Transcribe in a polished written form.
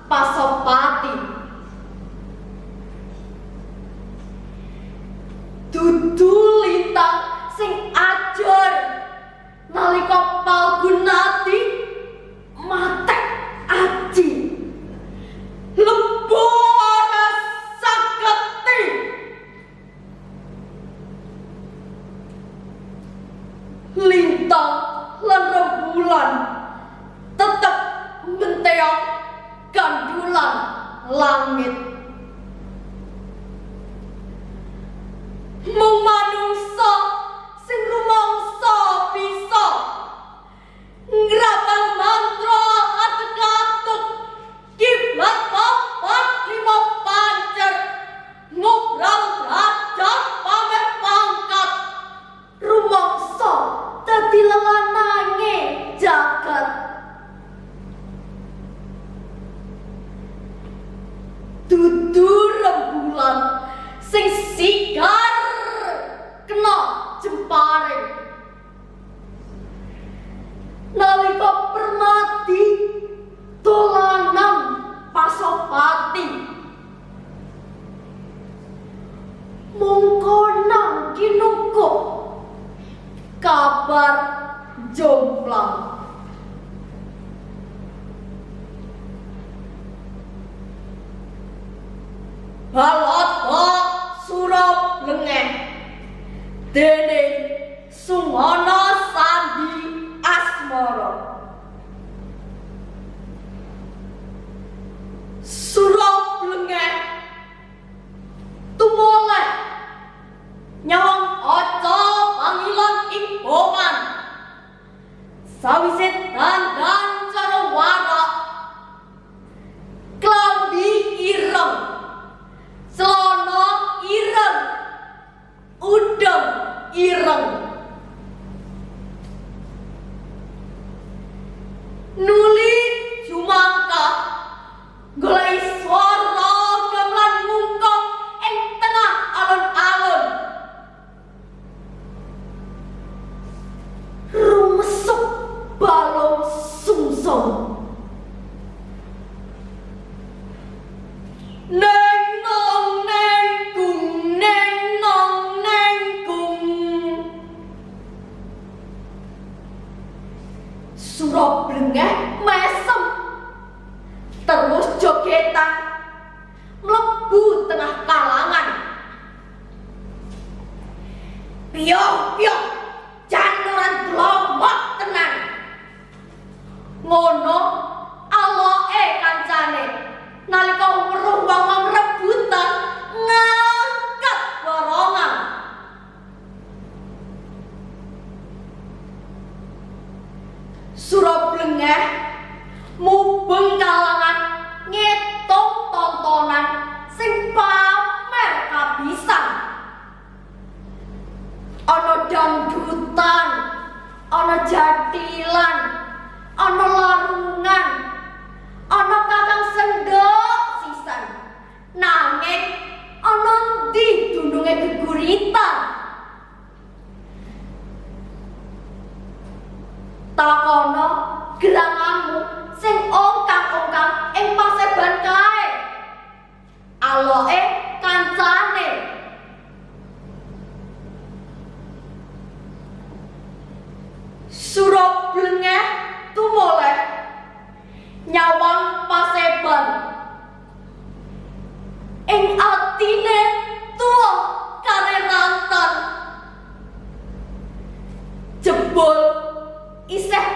Pasopati. Dudu lintang sing ajar nalika Palgunati matek aji lembur saketi lintang lan rembulan tetep menteong gandulan langit. Mung manungsa sing rumangsa bisa ngrapal mantra atek-atek kiblat papat lima pancer ngobrol derajat pamer pangkat rumangsa dadi lelanange jagat. Dudu rembulan sing sigar kena jempare nalika permati dolanan Pasopati mongko nang kinungkup kabar jomplang. Balata surap lengeh dening Sungana Sandi Asmara. Surap lengeh tumoleh nyawang aja panggilan ing boman sawise dandan cara warak klambi ireng celana ireng udeng ireng nuli jumangka golek swara gamelan mungkong ing tengah alun-alun rumesuk balong sungsong neng nong neng gung neng nong neng gung surap blengeh mesem terus jogetan mlebu tengah kalangan piong-piong jangan blombok tenan ngono aloke kancane nalika weruh wong rebutan ngangkat borongan surap blengeh mubeng kalangan ngitung tontonan sing pamer kabisan ana dangdutan ana jatilan ana larungan ana kakang sendok sisan nanging ana ndi dununge geguritan takono geranganmu sing ongkang-ongkang ing paseban kae aloke kancane surap blengeh tumoleh nyawang paseban ing atine tuwa karerantan jebul isih